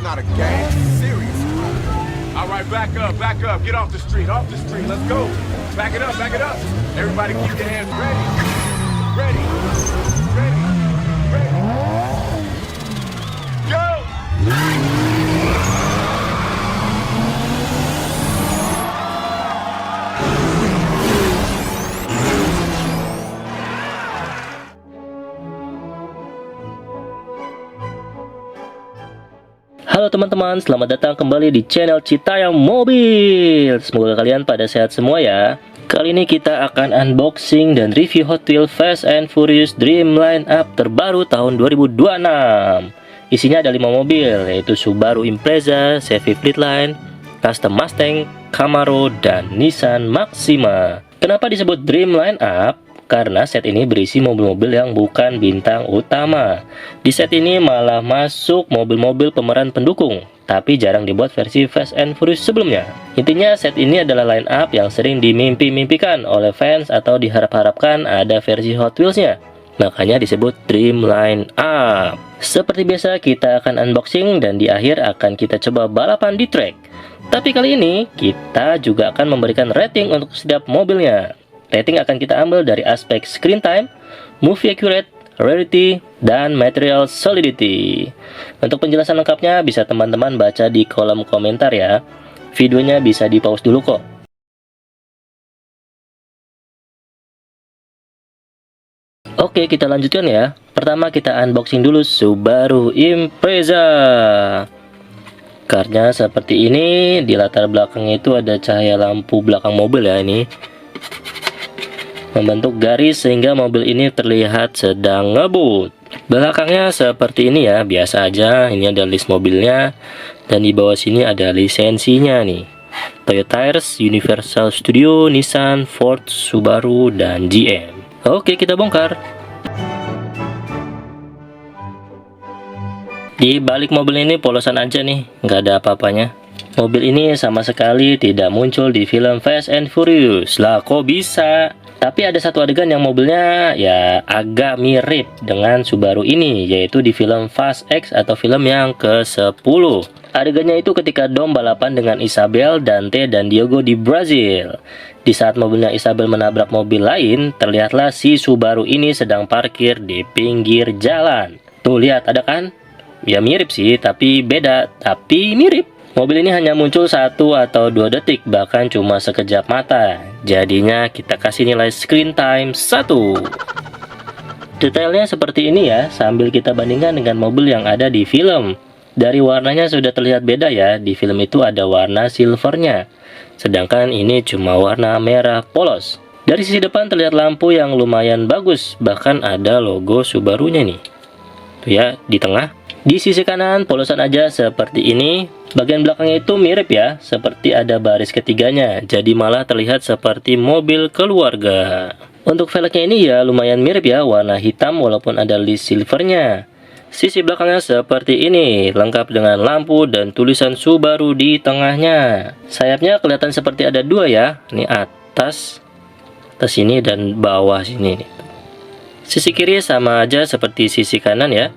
not a game. Serious. All right, back up, back up. Get off the street, let's go. Back it up, back it up. Everybody keep your hands ready. Ready, ready, ready. Go! Halo teman-teman, selamat datang kembali di channel Citayam Mobil. Semoga kalian pada sehat semua ya. Kali ini kita akan unboxing dan review Hot Wheels Fast and Furious Dream Line-Up terbaru tahun 2026. Isinya ada 5 mobil, yaitu Subaru Impreza, Chevy Fleetline, Custom Mustang, Camaro, dan Nissan Maxima. Kenapa disebut Dream Line-Up? Karena set ini berisi mobil-mobil yang bukan bintang utama. Di set ini malah masuk mobil-mobil pemeran pendukung, tapi jarang dibuat versi Fast and Furious sebelumnya. Intinya set ini adalah line up yang sering dimimpi-mimpikan oleh fans atau diharap-harapkan ada versi Hot Wheels-nya. Makanya disebut Dream Line Up. Seperti biasa kita akan unboxing dan di akhir akan kita coba balapan di track. Tapi kali ini kita juga akan memberikan rating untuk setiap mobilnya. Rating akan kita ambil dari aspek screen time, movie accurate, rarity, dan material solidity. Untuk penjelasan lengkapnya bisa teman-teman baca di kolom komentar ya. Videonya bisa di pause dulu kok. Oke, kita lanjutkan ya. Pertama kita unboxing dulu Subaru Impreza. Karena seperti ini, di latar belakangnya itu ada cahaya lampu belakang mobil ya ini. Membentuk garis sehingga mobil ini terlihat sedang ngebut. Belakangnya seperti ini ya, biasa aja. Ini ada list mobilnya dan di bawah sini ada lisensinya nih. Toyota Tires, Universal Studio, Nissan, Ford, Subaru, dan GM. Oke, kita bongkar. Di balik mobil ini polosan aja nih, nggak ada apa-apanya. Mobil ini sama sekali tidak muncul di film Fast and Furious. Lah kok bisa? Tapi ada satu adegan yang mobilnya ya agak mirip dengan Subaru ini, yaitu di film Fast X atau film yang ke-10. Adegannya itu ketika Dom balapan dengan Isabel, Dante, dan Diogo di Brazil. Di saat mobilnya Isabel menabrak mobil lain, terlihatlah si Subaru ini sedang parkir di pinggir jalan. Tuh lihat, ada kan? Ya mirip sih, tapi beda, tapi mirip. Mobil ini hanya muncul 1 atau 2 detik, bahkan cuma sekejap mata. Jadinya kita kasih nilai screen time 1. Detailnya seperti ini ya, sambil kita bandingkan dengan mobil yang ada di film. Dari warnanya sudah terlihat beda ya, di film itu ada warna silvernya. Sedangkan ini cuma warna merah polos. Dari sisi depan terlihat lampu yang lumayan bagus, bahkan ada logo Subarunya nih. Tuh ya, di tengah. Di sisi kanan polosan aja seperti ini. Bagian belakangnya itu mirip ya, seperti ada baris ketiganya. Jadi malah terlihat seperti mobil keluarga. Untuk velgnya ini ya lumayan mirip ya, warna hitam walaupun ada list silvernya. Sisi belakangnya seperti ini, lengkap dengan lampu dan tulisan Subaru di tengahnya. Sayapnya kelihatan seperti ada 2 ya. Ini atas sini dan bawah sini. Sisi kiri sama aja seperti sisi kanan ya.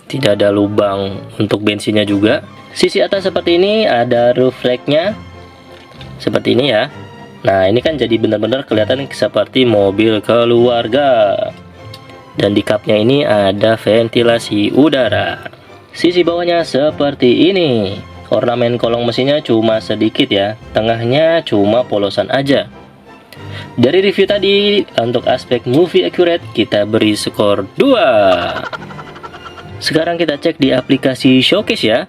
Tidak ada lubang untuk bensinnya juga. Sisi atas seperti ini, ada roof rack-nya seperti ini ya. Nah ini kan jadi benar-benar kelihatan seperti mobil keluarga. Dan di kapnya ini ada ventilasi udara. Sisi bawahnya seperti ini. Ornamen kolong mesinnya cuma sedikit ya, tengahnya cuma polosan aja. Dari review tadi, untuk aspek movie accurate kita beri skor 2. Sekarang kita cek di aplikasi Showcase ya.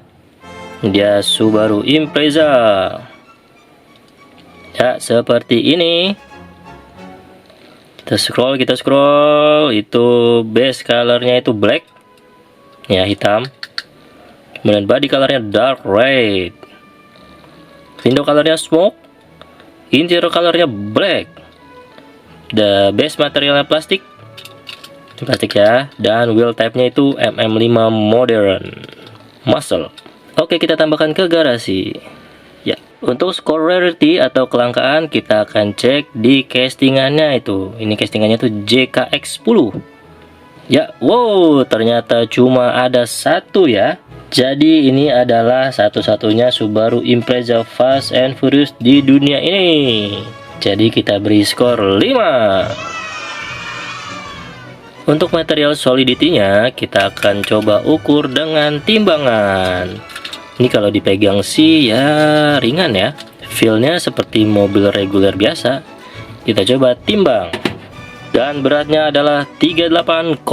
Dia Subaru Impreza. Ya, seperti ini. Kita scroll. Itu base colornya itu black. Ya, hitam. Kemudian body colornya dark red. Window colornya smoke. Interior colornya black. The base materialnya plastik ya, dan wheel type-nya itu MM5 modern muscle. Oke, kita tambahkan ke garasi ya. Untuk score rarity atau kelangkaan kita akan cek di castingannya itu. Ini castingannya itu JKX10 ya. Wow, ternyata cuma ada 1 ya. Jadi ini adalah satu-satunya Subaru Impreza Fast and Furious di dunia ini. Jadi kita beri skor 5. Untuk material solidity-nya kita akan coba ukur dengan timbangan. Ini kalau dipegang sih ya ringan ya. Feel-nya seperti mobil reguler biasa. Kita coba timbang. Dan beratnya adalah 38,2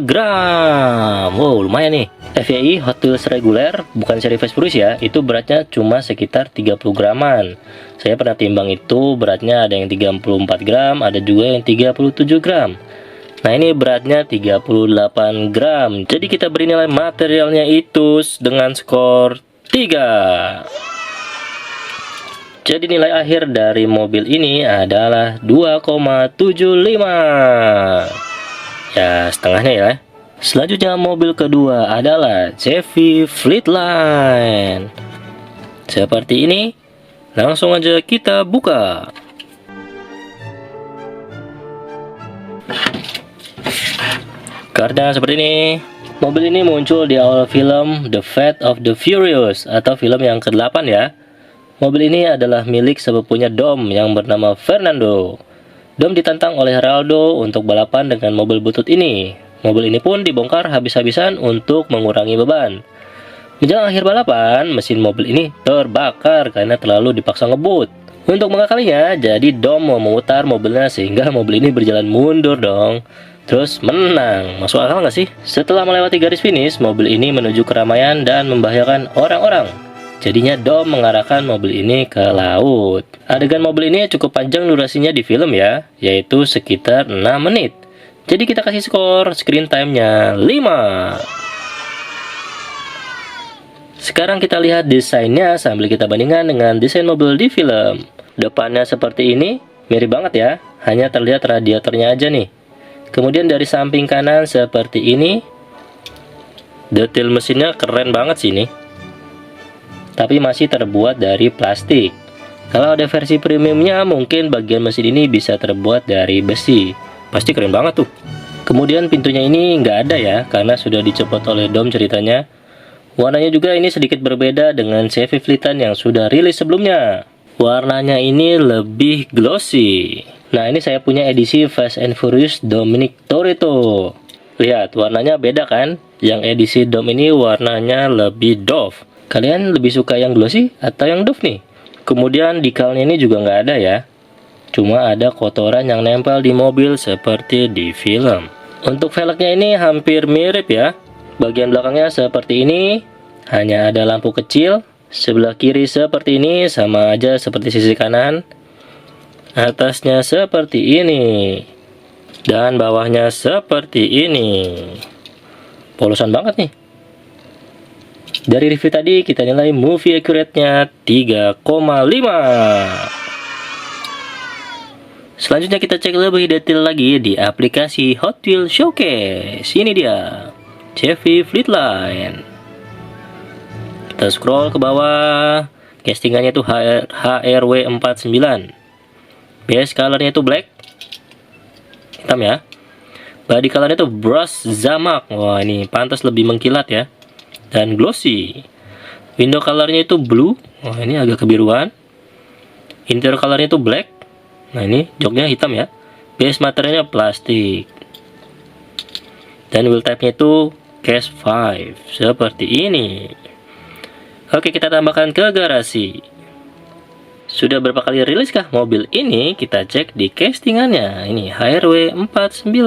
gram. Wow, lumayan nih. FYI Hot Wheels reguler, bukan seri Fast Furious ya, itu beratnya cuma sekitar 30 graman. Saya pernah timbang itu beratnya ada yang 34 gram, ada juga yang 37 gram. Nah ini beratnya 38 gram. Jadi kita beri nilai materialnya itu dengan skor 3. Jadi nilai akhir dari mobil ini adalah 2,75. Ya setengahnya ya. Selanjutnya mobil kedua adalah Chevy Fleetline. Seperti ini. Langsung aja kita buka. Karena seperti ini. Mobil ini muncul di awal film The Fast of the Furious atau film yang ke-8 ya. Mobil ini adalah milik sepupunya Dom yang bernama Fernando. Dom ditantang oleh Geraldo untuk balapan dengan mobil butut ini. Mobil ini pun dibongkar habis-habisan untuk mengurangi beban. Menjelang akhir balapan, mesin mobil ini terbakar karena terlalu dipaksa ngebut. Untuk mengakalinya, jadi Dom mau memutar mobilnya sehingga mobil ini berjalan mundur dong. Terus menang. Masuk akal nggak sih? Setelah melewati garis finish, mobil ini menuju keramaian dan membahayakan orang-orang. Jadinya Dom mengarahkan mobil ini ke laut. Adegan mobil ini cukup panjang durasinya di film ya, yaitu sekitar 6 menit. Jadi kita kasih skor screen time-nya 5. Sekarang kita lihat desainnya sambil kita bandingkan dengan desain mobil di film. Depannya seperti ini, mirip banget ya, hanya terlihat radiatornya aja nih. Kemudian dari samping kanan seperti ini. Detail mesinnya keren banget sih ini. Tapi masih terbuat dari plastik. Kalau ada versi premiumnya mungkin bagian mesin ini bisa terbuat dari besi. Pasti keren banget tuh. Kemudian pintunya ini nggak ada ya, karena sudah dicopot oleh Dom ceritanya. Warnanya juga ini sedikit berbeda dengan Chevy Fleetline yang sudah rilis sebelumnya. Warnanya ini lebih glossy. Nah ini saya punya edisi Fast and Furious Dominic Toretto. Lihat warnanya beda kan? Yang edisi Dom ini warnanya lebih doff. Kalian lebih suka yang glossy atau yang doff nih? Kemudian decalnya ini juga nggak ada ya. Cuma ada kotoran yang nempel di mobil seperti di film. Untuk velgnya ini hampir mirip ya. Bagian belakangnya seperti ini. Hanya ada lampu kecil. Sebelah kiri seperti ini, sama aja seperti sisi kanan. Atasnya seperti ini. Dan bawahnya seperti ini. Polosan banget nih. Dari review tadi kita nilai movie accurate-nya 3,5. Selanjutnya kita cek lebih detail lagi di aplikasi Hot Wheels Showcase. Ini dia, Chevy Fleetline. Kita scroll ke bawah. Castingannya itu HRW49. Base colornya itu black, hitam ya. Body colornya itu brush zamak. Wah ini pantas lebih mengkilat ya. Dan glossy. Window colornya itu blue. Wah ini agak kebiruan. Interior colornya itu black. Nah ini joknya hitam ya. Base materialnya plastik. Dan wheel type-nya itu Cast 5. Seperti ini. Oke kita tambahkan ke garasi. Sudah berapa kali rilis kah mobil ini? Kita cek di castingannya. Ini HRW49.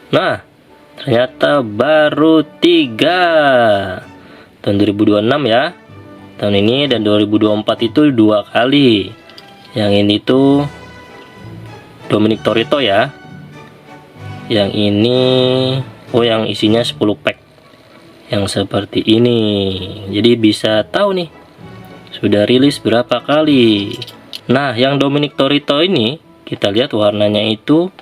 Nah ternyata baru 3. Tahun 2026 ya. Tahun ini dan 2024 itu 2 kali. Yang ini tuh Dominic Toretto ya. Yang ini yang isinya 10 pack. Yang seperti ini. Jadi bisa tahu nih sudah rilis berapa kali. Nah yang Dominic Toretto ini kita lihat warnanya itu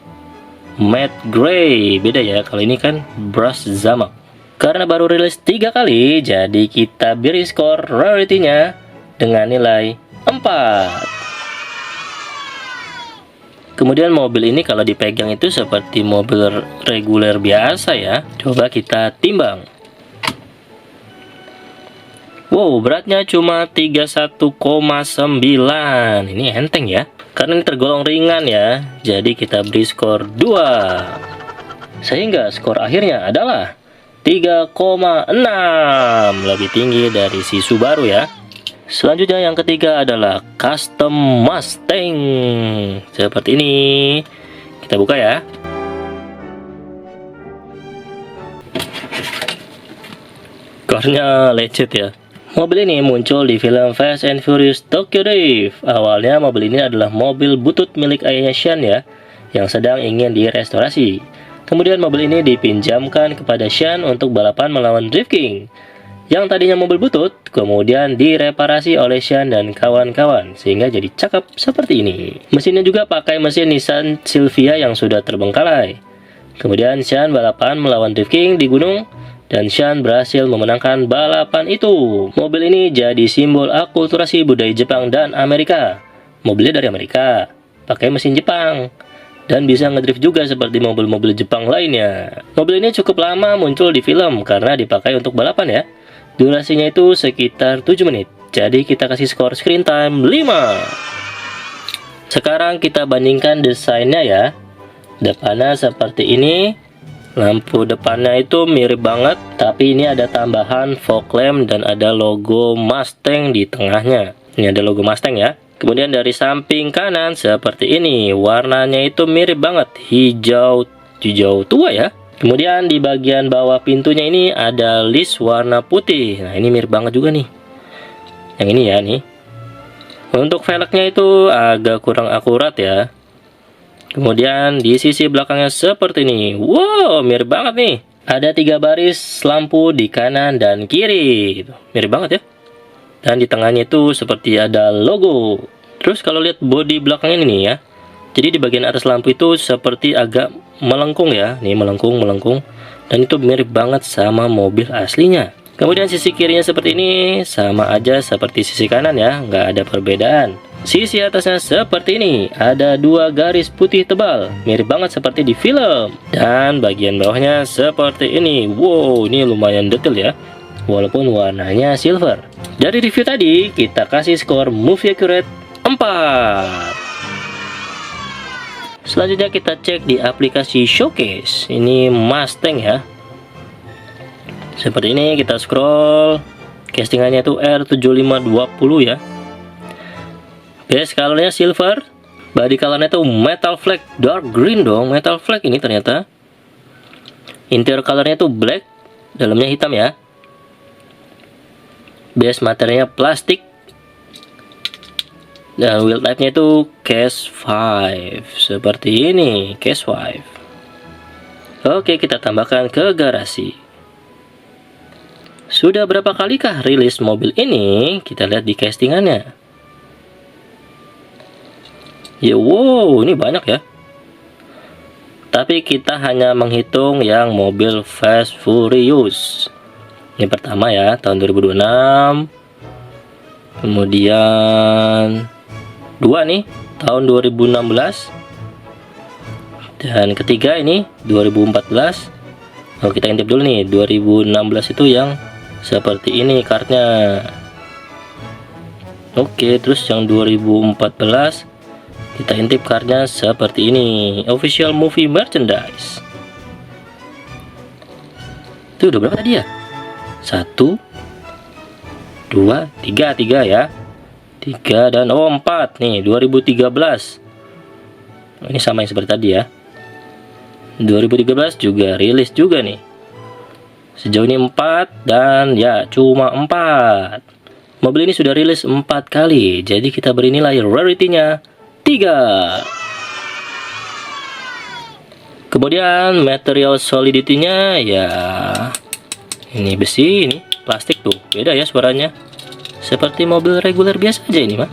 matte gray. Beda ya, kalau ini kan brush zamak. Karena baru rilis 3 kali, jadi kita beri skor rarity-nya dengan nilai 4. Kemudian mobil ini kalau dipegang itu seperti mobil reguler biasa ya. Coba kita timbang. Wow, beratnya cuma 31,9. Ini enteng ya, karena ini tergolong ringan ya. Jadi kita beri skor 2. Sehingga skor akhirnya adalah 3,6. Lebih tinggi dari si Subaru ya. Selanjutnya yang ketiga adalah Custom Mustang. Seperti ini. Kita buka ya. Skornya lecet ya. Mobil ini muncul di film Fast and Furious Tokyo Drift. Awalnya mobil ini adalah mobil butut milik ayahnya Sean ya, yang sedang ingin direstorasi. Kemudian mobil ini dipinjamkan kepada Sean untuk balapan melawan Drift King, yang tadinya mobil butut, kemudian direparasi oleh Sean dan kawan-kawan, sehingga jadi cakep seperti ini. Mesinnya juga pakai mesin Nissan Silvia yang sudah terbengkalai. Kemudian Sean balapan melawan Drift King di gunung, dan Sean berhasil memenangkan balapan itu. Mobil ini jadi simbol akulturasi budaya Jepang dan Amerika. Mobilnya dari Amerika, pakai mesin Jepang, dan bisa ngedrift juga seperti mobil-mobil Jepang lainnya. Mobil ini cukup lama muncul di film karena dipakai untuk balapan ya. Durasinya itu sekitar 7 menit. Jadi kita kasih skor screen time 5. Sekarang kita bandingkan desainnya ya. Depannya seperti ini. Lampu depannya itu mirip banget, tapi ini ada tambahan fog lamp dan ada logo Mustang di tengahnya. Ini ada logo Mustang ya. Kemudian dari samping kanan seperti ini, warnanya itu mirip banget, hijau tua ya. Kemudian di bagian bawah pintunya ini ada list warna putih. Nah, ini mirip banget juga nih. Yang ini ya nih. Untuk velgnya itu agak kurang akurat ya. Kemudian di sisi belakangnya seperti ini. Wow, mirip banget nih. Ada 3 baris lampu di kanan dan kiri. Mirip banget ya. Dan di tengahnya itu seperti ada logo. Terus kalau lihat bodi belakangnya ini ya. Jadi di bagian atas lampu itu seperti agak melengkung ya. Nih melengkung. Dan itu mirip banget sama mobil aslinya. Kemudian sisi kirinya seperti ini, sama aja seperti sisi kanan ya, nggak ada perbedaan. Sisi atasnya seperti ini, ada 2 garis putih tebal, mirip banget seperti di film. Dan bagian bawahnya seperti ini. Wow, ini lumayan detail ya, walaupun warnanya silver. Dari review tadi, kita kasih skor Movie Accurate 4. Selanjutnya kita cek di aplikasi Showcase. Ini Mustang ya. Seperti ini, kita scroll. Castingannya itu R7520 ya. Base colornya silver. Body colornya itu metal flake dark green dong. Metal flake ini ternyata. Interior colornya itu black. Dalamnya hitam ya. Base materialnya plastik. Dan wheel type-nya itu Case 5. Seperti ini, Case 5. Oke, kita tambahkan ke garasi. Sudah berapa kalikah rilis mobil ini? Kita lihat di castingannya. Ya, wow, ini banyak ya. Tapi kita hanya menghitung yang mobil Fast Furious. Ini pertama ya, tahun 2026. Kemudian 2 nih, tahun 2016. Dan ketiga ini 2014. Oh, kita intip dulu nih, 2016 itu yang seperti ini kartnya. Oke, terus yang 2014 kita intip kartnya seperti ini, official movie merchandise. Itu udah berapa tadi ya? 1 2 3 ya. 3 dan 4 nih, 2013. Ini sama yang seperti tadi ya. 2013 juga rilis juga nih. Sejauh ini 4 dan ya cuma 4. Mobil ini sudah rilis 4 kali, jadi kita beri nilai rarity-nya 3. Kemudian material solidity-nya ya ini besi, ini plastik tuh. Beda ya suaranya. Seperti mobil reguler biasa aja ini mah.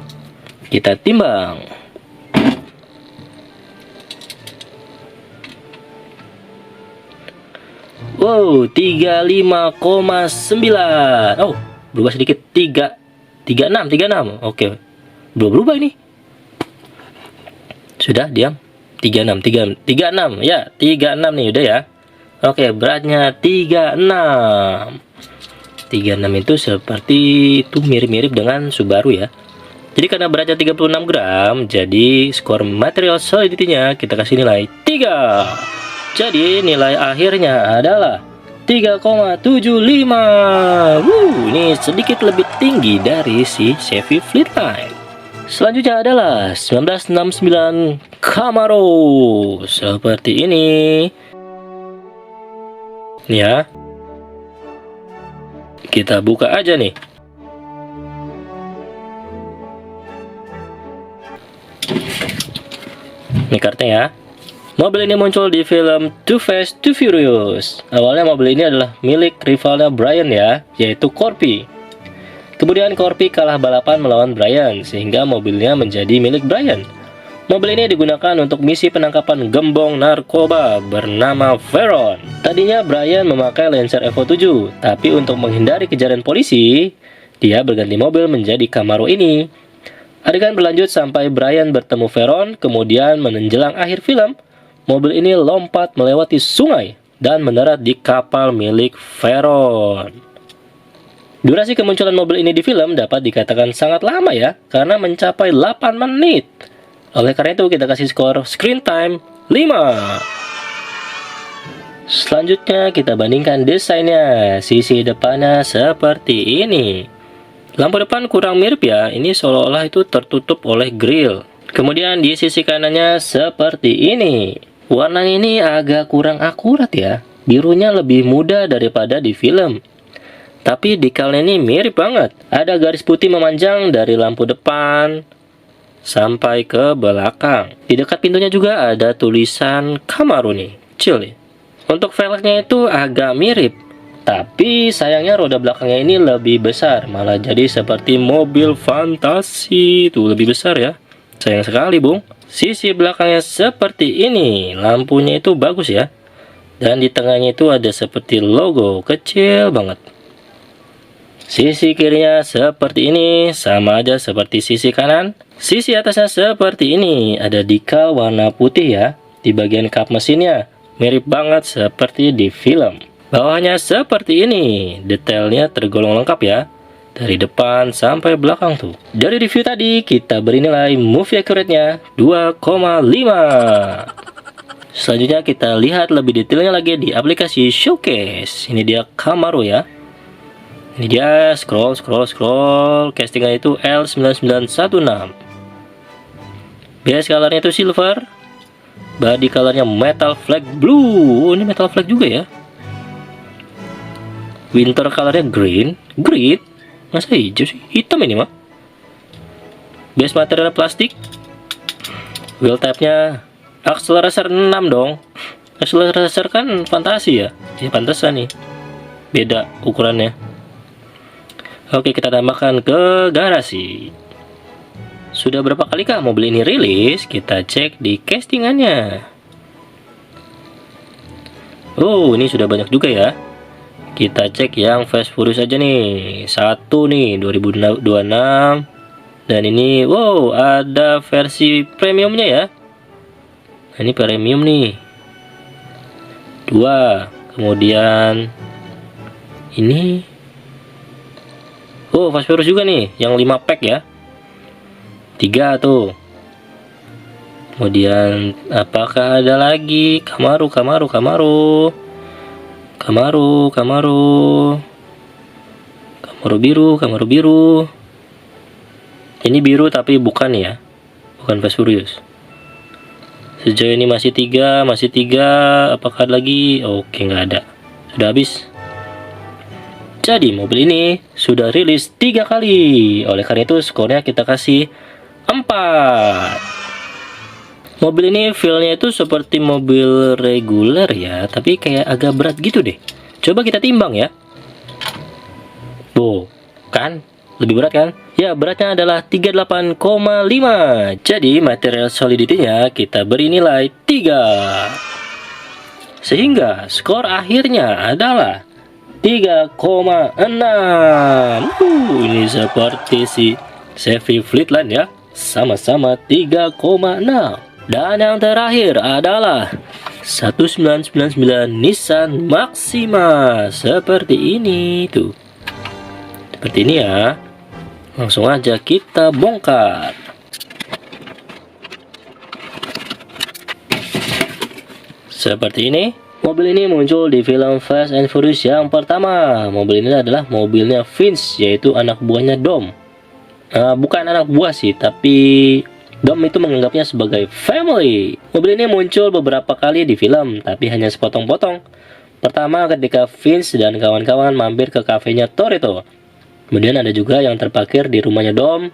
Kita timbang. Wow, 35,9. Oh, berubah sedikit. 36. Oke. Berubah ini. Sudah, diam. 36. Ya, 36 nih udah ya. Oke, beratnya 36. 36 itu seperti itu mirip-mirip dengan Subaru ya. Jadi karena beratnya 36 gram, jadi skor material solidity-nya kita kasih nilai 3. Jadi nilai akhirnya adalah 3,75. Ini sedikit lebih tinggi dari si Chevy Fleetline. Selanjutnya adalah 1969 Camaro. Seperti ini. Ya. Kita buka aja nih. Ini kartunya ya. Mobil ini muncul di film Too Fast, Too Furious. Awalnya mobil ini adalah milik rivalnya Brian ya, yaitu Corby. Kemudian Corby kalah balapan melawan Brian, sehingga mobilnya menjadi milik Brian. Mobil ini digunakan untuk misi penangkapan gembong narkoba bernama Veron. Tadinya Brian memakai Lancer Evo 7, tapi untuk menghindari kejaran polisi, dia berganti mobil menjadi Camaro ini. Adegan berlanjut sampai Brian bertemu Veron, kemudian menjelang akhir film, mobil ini lompat melewati sungai dan mendarat di kapal milik Veron. Durasi kemunculan mobil ini di film dapat dikatakan sangat lama ya, karena mencapai 8 menit. Oleh karena itu kita kasih skor screen time 5. Selanjutnya kita bandingkan desainnya. Sisi depannya seperti ini. Lampu depan kurang mirip ya, ini seolah-olah itu tertutup oleh grill. Kemudian di sisi kanannya seperti ini. Warnanya ini agak kurang akurat ya, birunya lebih muda daripada di film. Tapi dekalnya ini mirip banget. Ada garis putih memanjang dari lampu depan sampai ke belakang. Di dekat pintunya juga ada tulisan Camaro nih, kecil nih. Untuk velgnya itu agak mirip. Tapi sayangnya roda belakangnya ini lebih besar, malah jadi seperti mobil fantasi. Tuh lebih besar ya. Sayang sekali, Bung. Sisi belakangnya seperti ini. Lampunya itu bagus ya. Dan di tengahnya itu ada seperti logo kecil banget. Sisi kirinya seperti ini, sama aja seperti sisi kanan. Sisi atasnya seperti ini, ada decal warna putih ya. Di bagian kap mesinnya, mirip banget seperti di film. Bawahnya seperti ini, detailnya tergolong lengkap ya, dari depan sampai belakang tuh. Dari review tadi, kita beri nilai movie accurate-nya 2,5. Selanjutnya kita lihat lebih detailnya lagi di aplikasi Showcase. Ini dia Camaro ya. Ini dia, scroll, castingnya itu L9916. Base colornya itu silver. Body colornya metal flag blue. Oh, ini metal flag juga ya. Winter colornya green. Masa hijau sih? Hitam ini mah. Base material plastik. Wheel type-nya accelerator 6 dong. Accelerator kan fantasi ya. Ini pantesan nih. Beda ukurannya. Oke, kita tambahkan ke garasi. Sudah berapa kalikah mobil ini rilis? Kita cek di castingannya. Oh, ini sudah banyak juga ya. Kita cek yang Fast Furious aja nih. 1 nih 2026. Dan ini wow, ada versi premiumnya ya. Nah, ini premium nih. 2. Kemudian ini oh, Fast Furious juga nih, yang 5 pack ya. 3 tuh. Kemudian apakah ada lagi? Camaro biru. Ini biru tapi bukan ya. Bukan Fast Furious. Sejauh ini masih 3. Apakah ada lagi? Oke, nggak ada. Sudah habis. Jadi mobil ini sudah rilis 3 kali. Oleh karena itu skornya kita kasih 4. Mobil ini feel-nya itu seperti mobil reguler ya, tapi kayak agak berat gitu deh. Coba kita timbang ya. Tuh, kan? Lebih berat kan? Ya, beratnya adalah 38,5. Jadi material solidity-nya kita beri nilai 3. Sehingga skor akhirnya adalah 3,6. Ini seperti si Chevy Fleetline ya. Sama-sama 3,6. Dan yang terakhir adalah 1999 Nissan Maxima. Seperti ini tuh. seperti ini ya. Langsung aja kita bongkar. Seperti ini. Mobil ini muncul di film Fast and Furious yang pertama. Mobil ini adalah mobilnya Vince, yaitu anak buahnya Dom. Bukan anak buah sih, tapi Dom itu menganggapnya sebagai family. Mobil ini muncul beberapa kali di film, tapi hanya sepotong-potong. Pertama ketika Vince dan kawan-kawan mampir ke kafenya Toretto. Kemudian ada juga yang terparkir di rumahnya Dom.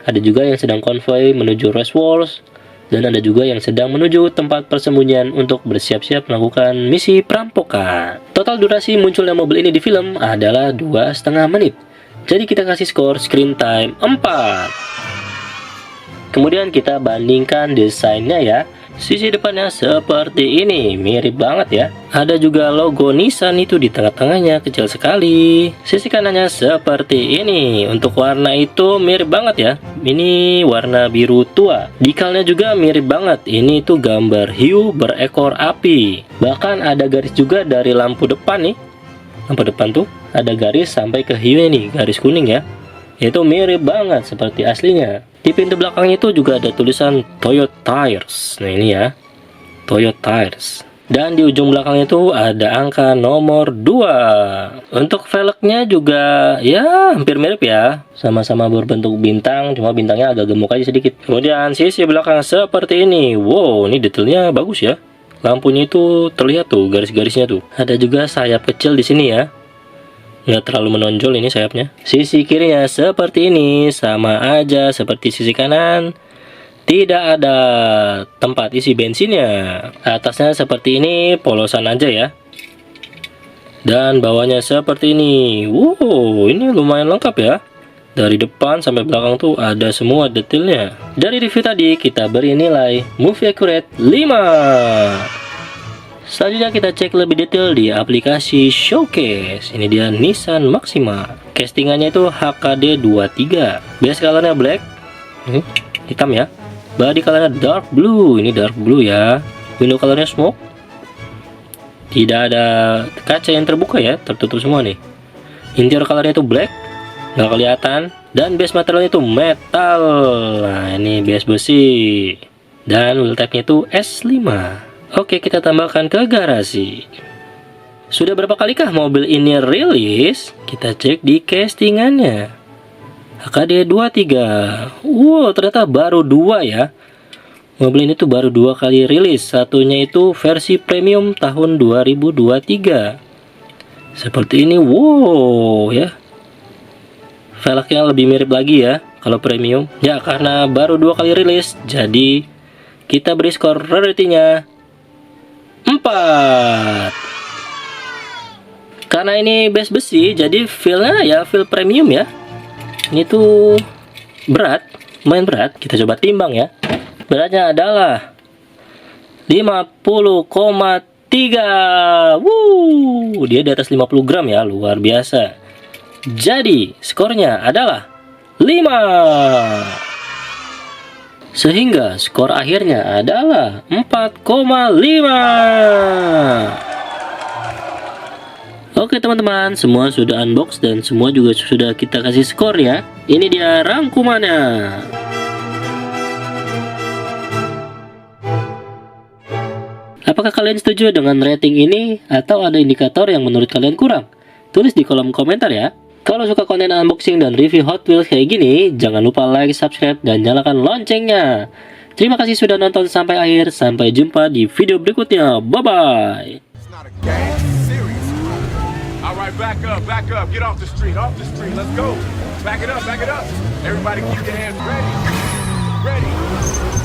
Ada juga yang sedang konvoi menuju Race Wars. Dan ada juga yang sedang menuju tempat persembunyian untuk bersiap-siap melakukan misi perampokan. Total durasi munculnya mobil ini di film adalah 2,5 menit. Jadi kita kasih skor screen time 4. Kemudian kita bandingkan desainnya ya. Sisi depannya seperti ini, mirip banget ya. Ada juga logo Nissan itu di tengah-tengahnya, kecil sekali. Sisi kanannya seperti ini. Untuk warna itu mirip banget ya. Ini warna biru tua. Dekalnya juga mirip banget. Ini tuh gambar hiu berekor api. Bahkan ada garis juga dari lampu depan nih. Lampu depan tuh ada garis sampai ke hiu nih, garis kuning ya. Itu mirip banget seperti aslinya. Di pintu belakangnya itu juga ada tulisan Toyo Tires. Nah ini ya, Toyo Tires. Dan di ujung belakangnya itu ada angka nomor 2. Untuk velgnya juga ya hampir mirip ya. Sama-sama berbentuk bintang, cuma bintangnya agak gemuk aja sedikit. Kemudian sisi belakang seperti ini. Wow, ini detailnya bagus ya. Lampunya itu terlihat tuh garis-garisnya tuh. Ada juga sayap kecil di sini ya. Nggak terlalu menonjol ini sayapnya. Sisi kirinya seperti ini, sama aja seperti sisi kanan. Tidak ada tempat isi bensinnya. Atasnya seperti ini, polosan aja ya. Dan bawahnya seperti ini. Wow, ini lumayan lengkap ya. Dari depan sampai belakang tuh ada semua detailnya. Dari review tadi kita beri nilai Movie Accurate 5. Selanjutnya kita cek lebih detail di aplikasi Showcase. Ini dia Nissan Maxima. Castingannya itu HKD 23. Base colornya black, hitam ya. Body colornya dark blue. Ini dark blue ya. Window colornya smoke. Tidak ada kaca yang terbuka ya, tertutup semua nih. Interior colornya itu black, nggak kelihatan. Dan base materialnya itu metal. Nah ini base besi. Dan wheel type-nya itu S5. Oke, kita tambahkan ke garasi. Sudah berapa kalikah mobil ini rilis? Kita cek di castingannya. HKD 23. Wow, ternyata baru 2 ya. Mobil ini tuh baru 2 kali rilis. Satunya itu versi premium tahun 2023. Seperti ini, wow ya. Velgnya lebih mirip lagi ya kalau premium. Ya, karena baru 2 kali rilis, jadi kita beri skor rarity-nya 4. Karena ini base besi, jadi feel-nya ya feel premium ya. Ini tuh berat, lumayan berat. Kita coba timbang ya. Beratnya adalah 50,3. Dia di atas 50 gram ya, luar biasa. Jadi skornya adalah 5. Sehingga skor akhirnya adalah 4,5. Oke teman-teman, semua sudah unbox dan semua juga sudah kita kasih skor ya. Ini dia rangkumannya. Apakah kalian setuju dengan rating ini atau ada indikator yang menurut kalian kurang? Tulis di kolom komentar ya. Kalau suka konten unboxing dan review Hot Wheels kayak gini, jangan lupa like, subscribe, dan nyalakan loncengnya. Terima kasih sudah nonton sampai akhir. Sampai jumpa di video berikutnya. Bye-bye. Alright, back up. Get off the street. Let's go. Back it up. Everybody keep your hands ready.